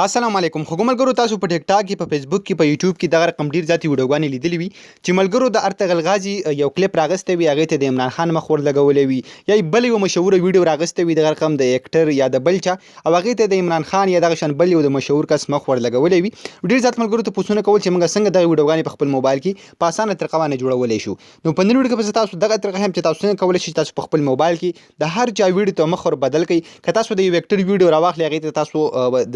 السلام علیکم خو ملګرو تاسو په ټیک ټاک کې په فیسبوک کې په یوټیوب کې دغه رقم ډیر ذاتی ویډیوګانې لیدلې وي چې ملګرو د ارطغرل غازي یو کلیپ راغسته وي هغه ته د عمران خان مخ ور لګولې وي یا بل یو مشهور ویډیو راغسته وي دغه رقم د اکټر یا د بل چا او هغه ته د عمران خان یا دغه شان بل یو د مشهور کس مخ ور لګولې وي ډیر ذات ملګرو ته پوښتنه کول چې موږ څنګه دغه ویډیوګانې په خپل موبایل کې په اسانه طریقه باندې جوړولې شو نو په نن ویډیو کې تاسو دغه طریقه هم چې تاسو څنګه کولای شئ تاسو په خپل موبایل کې د هر چا ویډیو ته مخ ور بدل کړئ که تاسو د یو اکټر ویډیو راواخلئ هغه ته تاسو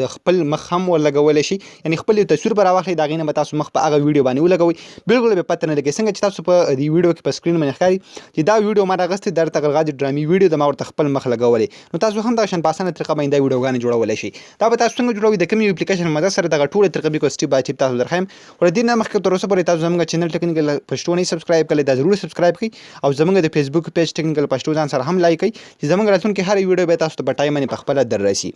د خپل مخ هم ور لګولې شي یعنی خپل تصویر پر واخلي دا غینه به تاسو مخ په هغه ویډیو باندې ولګوي بالکل به پته نه لګي څنګه چې تاسو په دې ویډیو کې په سکرین باندې ښکاري چې دا ویډیو ما راغسته د ارطغرل غازي ډرامي ویډیو د ما ورته خپل مخ لګولې نو تاسو هم دا شان په اسانه طریقه باندې دا ویډیوګانې جوړولای شي دا به تاسو څنګه جوړوي د کوم یو اپلیکیشن مدد سره دغه ټول طریقې به سټیپ بای سټیپ تاسو درخم ور دې نه مخکې تر اوسه پورې تاسو زموږ چینل ټیکنیکل پښتو نه سبسکرایب کړئ دا ضرور سبسکرایب کړئ او زموږ د فیسبوک پیج ټیکنیکل پښتو ځان سره هم لایک کړئ چې زموږ راتلونکي هر ویډیو به تاسو ته په ټایم باندې په خپل در راسي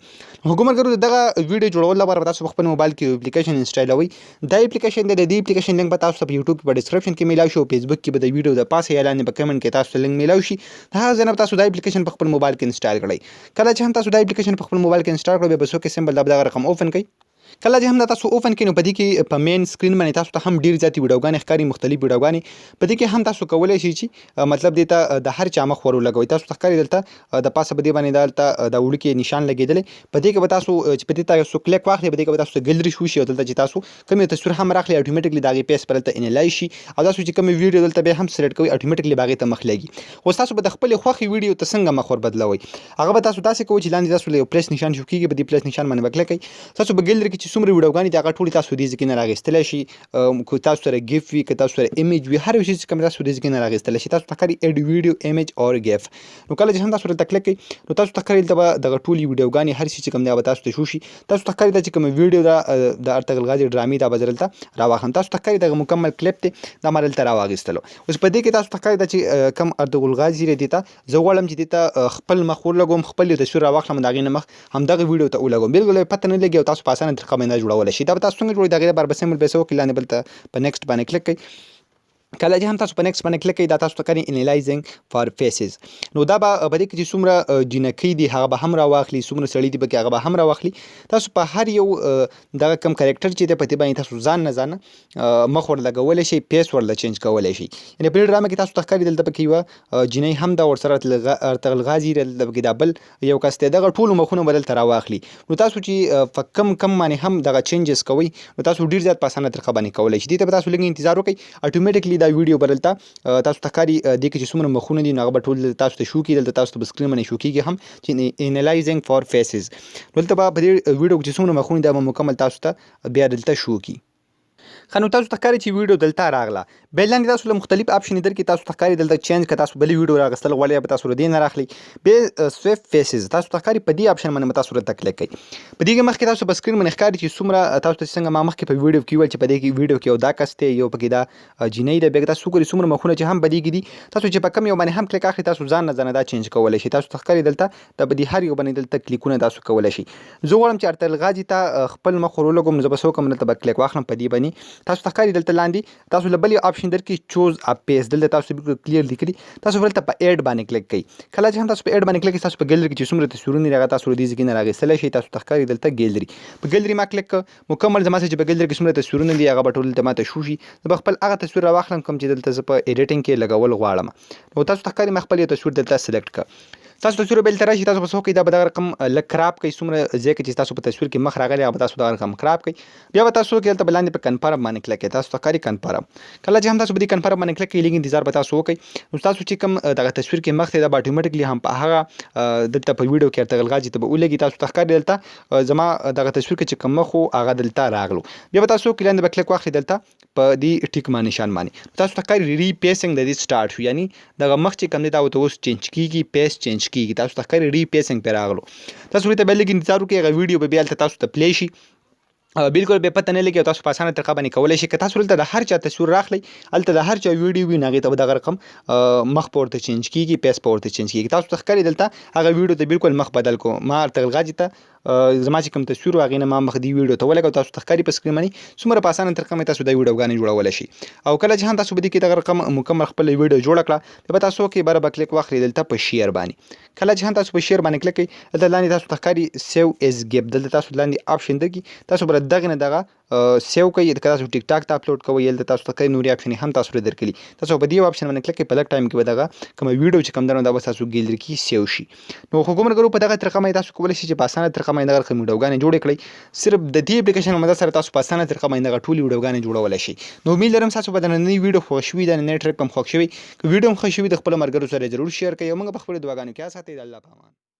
حکومت ګرو دغه ویډیو جوړول لپاره تاسو خپل موبایل کې اپلیکیشن انسټالوي دا اپلیکیشن د دې اپلیکیشن لینک به تاسو په یوټیوب په ډسکرپشن کې میلاو شي او فیسبوک کې به د ویډیو د پاسه اعلان په کمنټ کې تاسو لینک میلاو شي دا ځنه تاسو د اپلیکیشن په خپل موبایل کې انسټال کړئ کله چې هم تاسو د اپلیکیشن په خپل موبایل کې انسټال کړئ به سو کې سمبل دغه رقم اوپن کړئ کله چې هم تاسو اوپن کینو په دې کې په مین سکرین باندې تاسو ته هم ډیر ذاتی ویډیوګانې ښکاري مختلف ویډیوګانې په دې کې هم تاسو کولای شئ چې مطلب دې ته د هر چا مخ ور لګوي تاسو ښکاري دلته د پاسه بده باندې دلته د وړو کې نشان لګیدل په دې کې به تاسو چې په دې تاسو کلیک واخلئ په دې کې به تاسو ګلري شو شي دلته چې تاسو کوم تصویر هم راخلي اتوماتیکلی دغه پیس پر دلته انلای شي او تاسو چې کوم ویډیو دلته به هم سلیکټ کوئ اتوماتیکلی باغې ته مخ لګي خو تاسو به د خپل خوخي ویډیو ته څنګه مخ ور بدلوي هغه به تاسو داسې کوئ چې لاندې تاسو له پلیس نشان شو کیږي په دې پلیس نشان باندې وکړئ تاسو به ګلري کې چې څومره ویډیوګانې هغه ټول تاسو دې ځکه نه راغستل شي کو تاسو سره گیف وی که تاسو سره ایمیج وی هر شي چې کوم تاسو دې ځکه نه راغستل شي تاسو تکري اډ ویډیو ایمیج اور گیف نو کله چې هم تاسو ته کلیک کړئ نو تاسو تکري دغه ټول ویډیوګانې هر شي چې کوم دی تاسو ته شو شي تاسو تکري چې کوم ویډیو د ارطغرل غازي ډرامي دا بدلته راوخم تاسو تکري دغه مکمل کلیپ ته دا مالته راوغستلو اوس په دې کې تاسو تکري چې کوم ارطغرل غازي لري ته زه غواړم چې ته خپل مخ ولګوم خپل د تصویر راوخلم دغه نه مخ هم دغه ویډیو ته ولګوم بالکل پته نه لګي او تاسو په اسانه طریقه باندې جوړول شي دا تاسو څنګه جوړی دغه بار بسمل به سو کې لاندې بل په نیکسټ باندې کلیک کړئ کله چې هم تاسو په نیکسټ باندې کلیک کړئ دا تاسو ته کوي انالایزینګ فار فیسز نو دا به په دې کې چې څومره جنکی دي هغه به هم راواخلي څومره سړی دي به هغه به هم راواخلي تاسو په هر یو دغه کم کریکټر چې د پتی باندې تاسو ځان نه ځان مخ ور لګولای شي پیس ور ل چینج کولای شي یعنی په ډرامه کې تاسو تخکاری دلته پکې و جنۍ هم دا ور سره ارطغرل غازي دلته کې دا بل یو کس ته دغه ټول مخونه بدل تر واخلي نو تاسو چې کم باندې هم دغه چینجز کوي نو تاسو ډیر زیات په اسانه طریقه باندې کولای شئ ته تاسو لږ انتظار وکړئ اتوماتیکلی دا ویډیو بدلته تاسو تکاري د کې چې څومره مخونه دي نو هغه ټول تاسو ته شو کیدل تاسو په سکرین باندې شو کیږي هم چې انالایزینګ فار فیسز دلته په دې ویډیو کې څومره مخونه دي مکمل تاسو ته بیا دلته شو کی خنو تاسو تکاري چې ویډیو دلته راغله بل لاندې تاسو له مختلف اپشن در کې تاسو تکاري دلته چینج که تاسو بل ویډیو راغستل غواړئ به تاسو ردی نه راخلي به سویپ فیسز تاسو تکاري په دې اپشن باندې تاسو ته کلیک کړئ په دې کې مخکې تاسو په سکرین باندې ښکاري چې څومره تاسو ته څنګه ما مخکې په ویډیو کې ویل چې په دې کې ویډیو کې یو دا کسته یو پکې دا جنۍ ده به تاسو کولی څومره مخونه چې هم بدیږي دي تاسو چې په کم یو باندې هم کلیک اخلي تاسو ځان نه دا چینج کولای شئ تاسو تکاري دلته د بدی هر یو باندې دلته کلیکونه تاسو کولای شئ زه غواړم چې ارطغرل غازي ته خپل مخ ورولګم زه به سو کوم دلته کلیک واخلم په دې باندې تاسو تکاري دلته لاندې تاسو له بل اپشن در کې چوز ا پیس دلته تاسو بالکل کلیر لیکلي تاسو ولته په اډ باندې کلیک کړئ کله چې هم تاسو په اډ باندې کلیک تاسو په ګیلری کې چې څومره تصویرونه راغلي تاسو دې ځکه نه راغستل شي تاسو تخکاری دلته ګیلری په ګیلری ما کلیک مکمل زما چې په ګیلری کې څومره تصویرونه دي هغه ټول ته ماته شو شي زه خپل هغه تصویر راوخلم کوم چې دلته په ایډیټینګ کې لګول غواړم نو تاسو تخکاری ما خپل تصویر دلته سلیکټ کړئ تاسو تصویر بل تر شي تاسو په سوکې دا به د رقم لکراب کوي څومره ځکه چې تاسو په تصویر کې مخ راغلی هغه تاسو دا رقم خراب کوي بیا به تاسو کې دلته بلاندې په کنفرم باندې کلیک کړئ تاسو تخکاری کنفرم کله چې هم تاسو په دې کنفرم باندې کلیک کړئ لږ انتظار به تاسو وکړئ نو تاسو چې کوم دغه تصویر کې مخ ته دا اتوماتیکلی هم په هغه دلته په ویډیو کې ارطغرل غازي ته به ولګي تاسو تخکاری دلته زما دغه تصویر کې چې کوم مخ هغه دلته راغلو بیا به تاسو کې لاندې به کلیک واخلئ دلته په دې ټیک باندې نشان باندې تاسو تخکاری ری پیسینګ د دې سٹارټ شو یعنی دغه مخ چې کوم دی دا اوس چینج کیږي پیس چینج کیږي تاسو تخکاری ری پیسینګ پر راغلو تاسو ته بل کې انتظار وکړئ هغه ویډیو به بیا تاسو ته پلی شي بالکل به پته نه لګي تاسو په اسانه طریقه باندې کولای شئ که تاسو ولته د هر چا تصویر راخلئ هلته د هر چا ویډیو وي نغې ته دغه رقم مخ پورته چینج کیږي پیس پورته چینج کیږي تاسو تخکاری دلته هغه ویډیو ته بالکل مخ بدل کو ما ارطغرل غازي ته زما چې کوم تصویر هغې نه ما مخ دې ویډیو ته ولګوو تاسو ته ښکاري په سکرین باندې څومره په اسانه طریقه باندې تاسو دا ویډیوګانې جوړولی شي او کله چې هم تاسو په دې کې دغه رقم مکمل خپل ویډیو جوړه کړه بیا به تاسو وکړئ بره به کلیک واخلئ دلته په شیر باندې کله چې هم تاسو په شیر باندې کلیک کوئ دلته لاندې تاسو ته ښکاري سیو ایز ګیپ دلته تاسو لاندې آپشن درکړي تاسو به دغې نه دغه سیو کوئ که تاسو ټیک ټاک ته اپلوډ کوئ دلته تاسو ته ښکاري نورې آپشنې هم تاسو ته درکړي تاسو په دې آپشن باندې کلیک کوئ په لږ ټایم کې به دغه کومه ویډیو چې کوم ده نو دا به ستاسو ګیلري کې سیو شي نو خو کوم ملګرو په دغه طریقه باندې تاسو کولی شئ چې په اسانه طریقه باندې دغه رقم ویډیوګانې جوړې کړئ صرف د دې اپلیکیشن په مدد سره تاسو په اسانه طریقه باندې دغه ټولې ویډیوګانې جوړولی شئ نو امید لرم ستاسو به د نننۍ ویډیو خوښ شوي د نننۍ ټریک هم خوښ شوي که ویډیو هم خوښ شوي د خپلو ملګرو سره ضرور شیر کړئ او موږ په خپلو دعاګانو کې یاد ساتئ د الله په امان